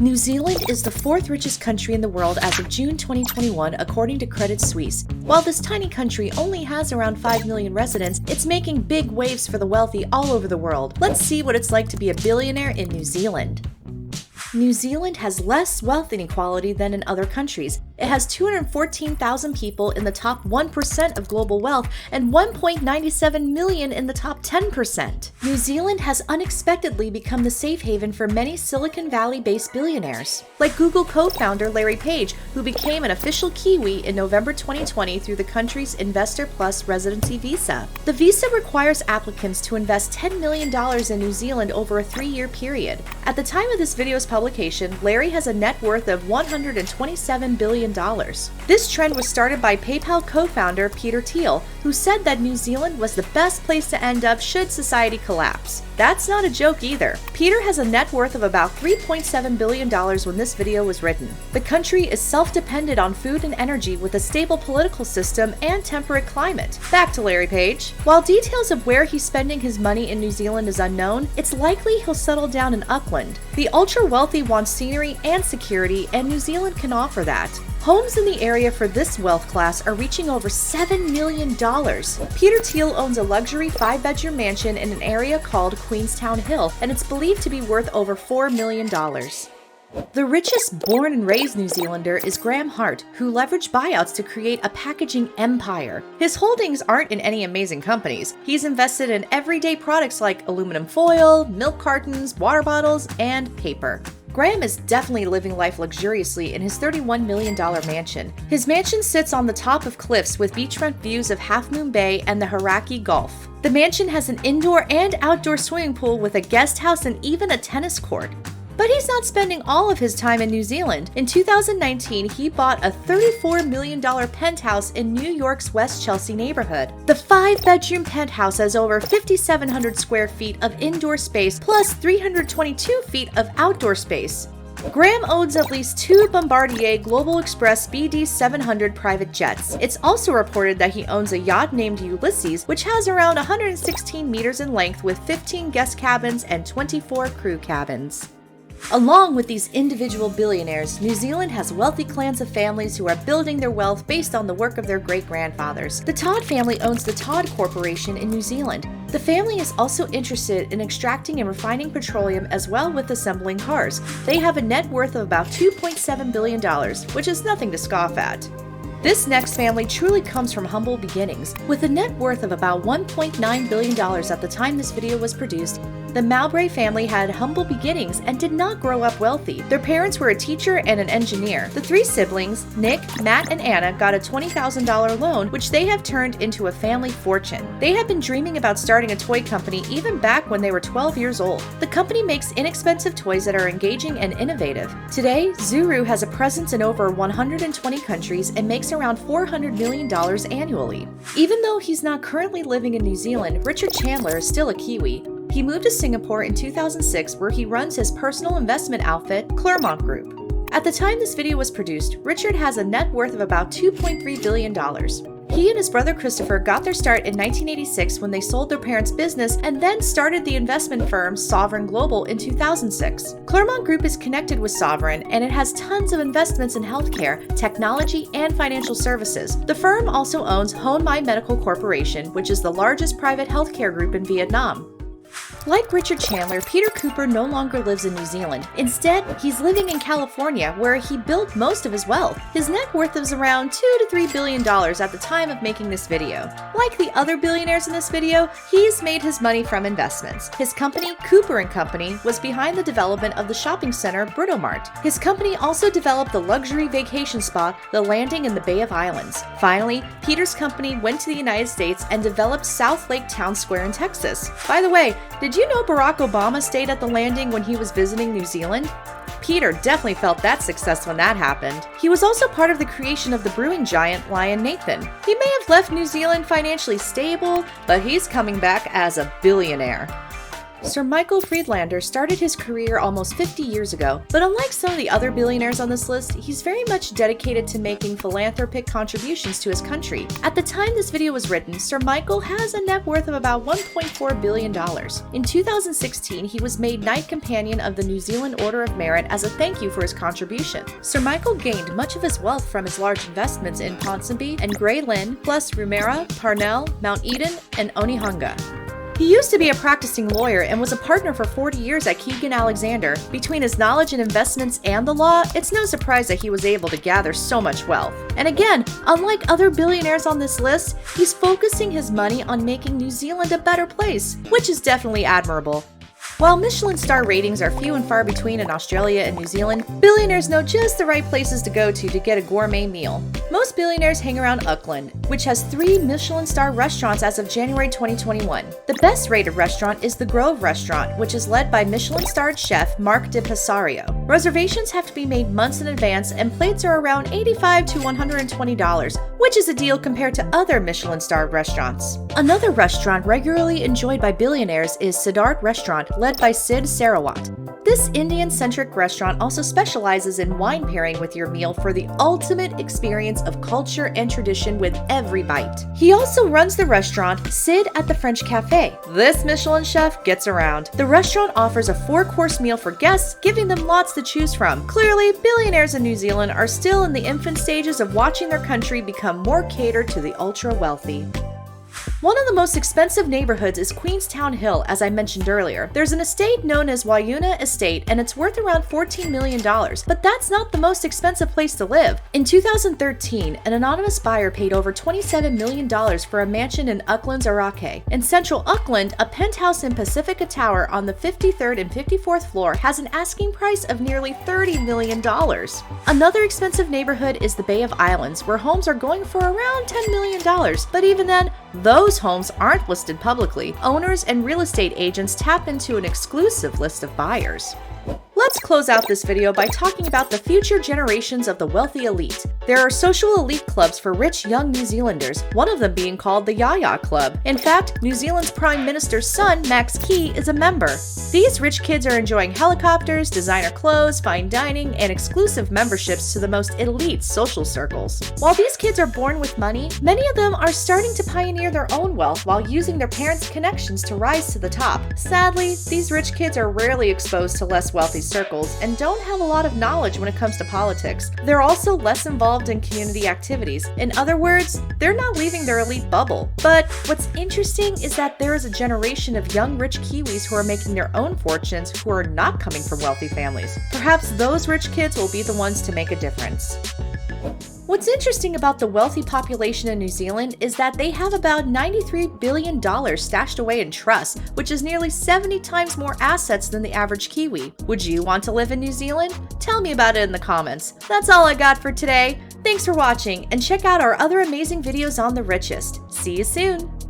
New Zealand is the fourth richest country in the world as of June 2021, according to Credit Suisse. While this tiny country only has around 5 million residents, it's making big waves for the wealthy all over the world. Let's see what it's like to be a billionaire in New Zealand. New Zealand has less wealth inequality than in other countries. It has 214,000 people in the top 1% of global wealth and 1.97 million in the top 10%. New Zealand has unexpectedly become the safe haven for many Silicon Valley-based billionaires, like Google co-founder Larry Page, who became an official Kiwi in November 2020 through the country's Investor Plus residency visa. The visa requires applicants to invest $10 million in New Zealand over a 3-year period. At the time of this video's publication, Larry has a net worth of $127 billion. This trend was started by PayPal co-founder Peter Thiel, who said that New Zealand was the best place to end up should society collapse. That's not a joke either. Peter has a net worth of about $3.7 billion when this video was written. The country is self-dependent on food and energy with a stable political system and temperate climate. Back to Larry Page. While details of where he's spending his money in New Zealand is unknown, it's likely he'll settle down in Auckland. The ultra-wealthy want scenery and security, and New Zealand can offer that. Homes in the area for this wealth class are reaching over $7 million. Peter Thiel owns a luxury 5-bedroom mansion in an area called Queenstown Hill, and it's believed to be worth over $4 million. The richest born and raised New Zealander is Graeme Hart, who leveraged buyouts to create a packaging empire. His holdings aren't in any amazing companies. He's invested in everyday products like aluminum foil, milk cartons, water bottles, and paper. Graeme is definitely living life luxuriously in his $31 million mansion. His mansion sits on the top of cliffs with beachfront views of Half Moon Bay and the Hauraki Gulf. The mansion has an indoor and outdoor swimming pool with a guest house and even a tennis court. But he's not spending all of his time in New Zealand. In 2019, he bought a $34 million penthouse in New York's West Chelsea neighborhood. The 5-bedroom penthouse has over 5,700 square feet of indoor space plus 322 feet of outdoor space. Graeme owns at least 2 Bombardier Global Express BD700 private jets. It's also reported that he owns a yacht named Ulysses, which has around 116 meters in length with 15 guest cabins and 24 crew cabins. Along with these individual billionaires, New Zealand has wealthy clans of families who are building their wealth based on the work of their great-grandfathers. The Todd family owns the Todd Corporation in New Zealand. The family is also interested in extracting and refining petroleum as well with assembling cars. They have a net worth of about $2.7 billion, which is nothing to scoff at. This next family truly comes from humble beginnings. With a net worth of about $1.9 billion at the time this video was produced, the Mowbray family had humble beginnings and did not grow up wealthy. Their parents were a teacher and an engineer. The 3 siblings, Nick, Matt, and Anna, got a $20,000 loan, which they have turned into a family fortune. They had been dreaming about starting a toy company even back when they were 12 years old. The company makes inexpensive toys that are engaging and innovative. Today, Zuru has a presence in over 120 countries and makes around $400 million annually. Even though he's not currently living in New Zealand, Richard Chandler is still a Kiwi. He moved to Singapore in 2006, where he runs his personal investment outfit, Claremont Group. At the time this video was produced, Richard has a net worth of about $2.3 billion. He and his brother Christopher got their start in 1986 when they sold their parents' business and then started the investment firm Sovereign Global in 2006. Claremont Group is connected with Sovereign, and it has tons of investments in healthcare, technology, and financial services. The firm also owns Hon Mai Medical Corporation, which is the largest private healthcare group in Vietnam. Like Richard Chandler, Peter Cooper no longer lives in New Zealand. Instead, he's living in California, where he built most of his wealth. His net worth is around $2 to $3 billion at the time of making this video. Like the other billionaires in this video, he's made his money from investments. His company, Cooper & Company, was behind the development of the shopping center Britomart. His company also developed the luxury vacation spot, The Landing in the Bay of Islands. Finally, Peter's company went to the United States and developed South Lake Town Square in Texas. By the way, did you know Barack Obama stayed at the Landing when he was visiting New Zealand? Peter definitely felt that success when that happened. He was also part of the creation of the brewing giant Lion Nathan. He may have left New Zealand financially stable, but he's coming back as a billionaire. Sir Michael Friedlander started his career almost 50 years ago, but unlike some of the other billionaires on this list, he's very much dedicated to making philanthropic contributions to his country. At the time this video was written, Sir Michael has a net worth of about $1.4 billion. In 2016, he was made Knight Companion of the New Zealand Order of Merit as a thank you for his contribution. Sir Michael gained much of his wealth from his large investments in Ponsonby and Grey Lynn, plus Rumera, Parnell, Mount Eden, and Onehunga. He used to be a practicing lawyer and was a partner for 40 years at Keegan Alexander. Between his knowledge in investments and the law, it's no surprise that he was able to gather so much wealth. And again, unlike other billionaires on this list, he's focusing his money on making New Zealand a better place, which is definitely admirable. While Michelin star ratings are few and far between in Australia and New Zealand, billionaires know just the right places to go to get a gourmet meal. Most billionaires hang around Auckland, which has 3 Michelin star restaurants as of January 2021. The best rated restaurant is the Grove restaurant, which is led by Michelin starred chef Mark de Passario. Reservations have to be made months in advance and plates are around $85 to $120, which is a deal compared to other Michelin starred restaurants. Another restaurant regularly enjoyed by billionaires is Siddharth Restaurant, led by Sid Sarawat. This Indian-centric restaurant also specializes in wine pairing with your meal for the ultimate experience of culture and tradition with every bite. He also runs the restaurant Sid at the French Cafe. This Michelin chef gets around. The restaurant offers a 4-course meal for guests, giving them lots to choose from. Clearly, billionaires in New Zealand are still in the infant stages of watching their country become more catered to the ultra-wealthy. One of the most expensive neighborhoods is Queenstown Hill, as I mentioned earlier. There's an estate known as Wayuna Estate, and it's worth around $14 million, but that's not the most expensive place to live. In 2013, an anonymous buyer paid over $27 million for a mansion in Auckland's Arake. In central Auckland, a penthouse in Pacifica Tower on the 53rd and 54th floor has an asking price of nearly $30 million. Another expensive neighborhood is the Bay of Islands, where homes are going for around $10 million, but even then, those homes aren't listed publicly. Owners and real estate agents tap into an exclusive list of buyers. Let's close out this video by talking about the future generations of the wealthy elite. There are social elite clubs for rich young New Zealanders, one of them being called the Yaya Club. In fact, New Zealand's Prime Minister's son, Max Key, is a member. These rich kids are enjoying helicopters, designer clothes, fine dining, and exclusive memberships to the most elite social circles. While these kids are born with money, many of them are starting to pioneer their own wealth while using their parents' connections to rise to the top. Sadly, these rich kids are rarely exposed to less wealthy circles and don't have a lot of knowledge when it comes to politics. They're also less involved in community activities. In other words, they're not leaving their elite bubble. But what's interesting is that there is a generation of young rich Kiwis who are making their own fortunes who are not coming from wealthy families. Perhaps those rich kids will be the ones to make a difference. What's interesting about the wealthy population in New Zealand is that they have about $93 billion stashed away in trusts, which is nearly 70 times more assets than the average Kiwi. Would you want to live in New Zealand? Tell me about it in the comments. That's all I got for today. Thanks for watching, and check out our other amazing videos on the richest. See you soon!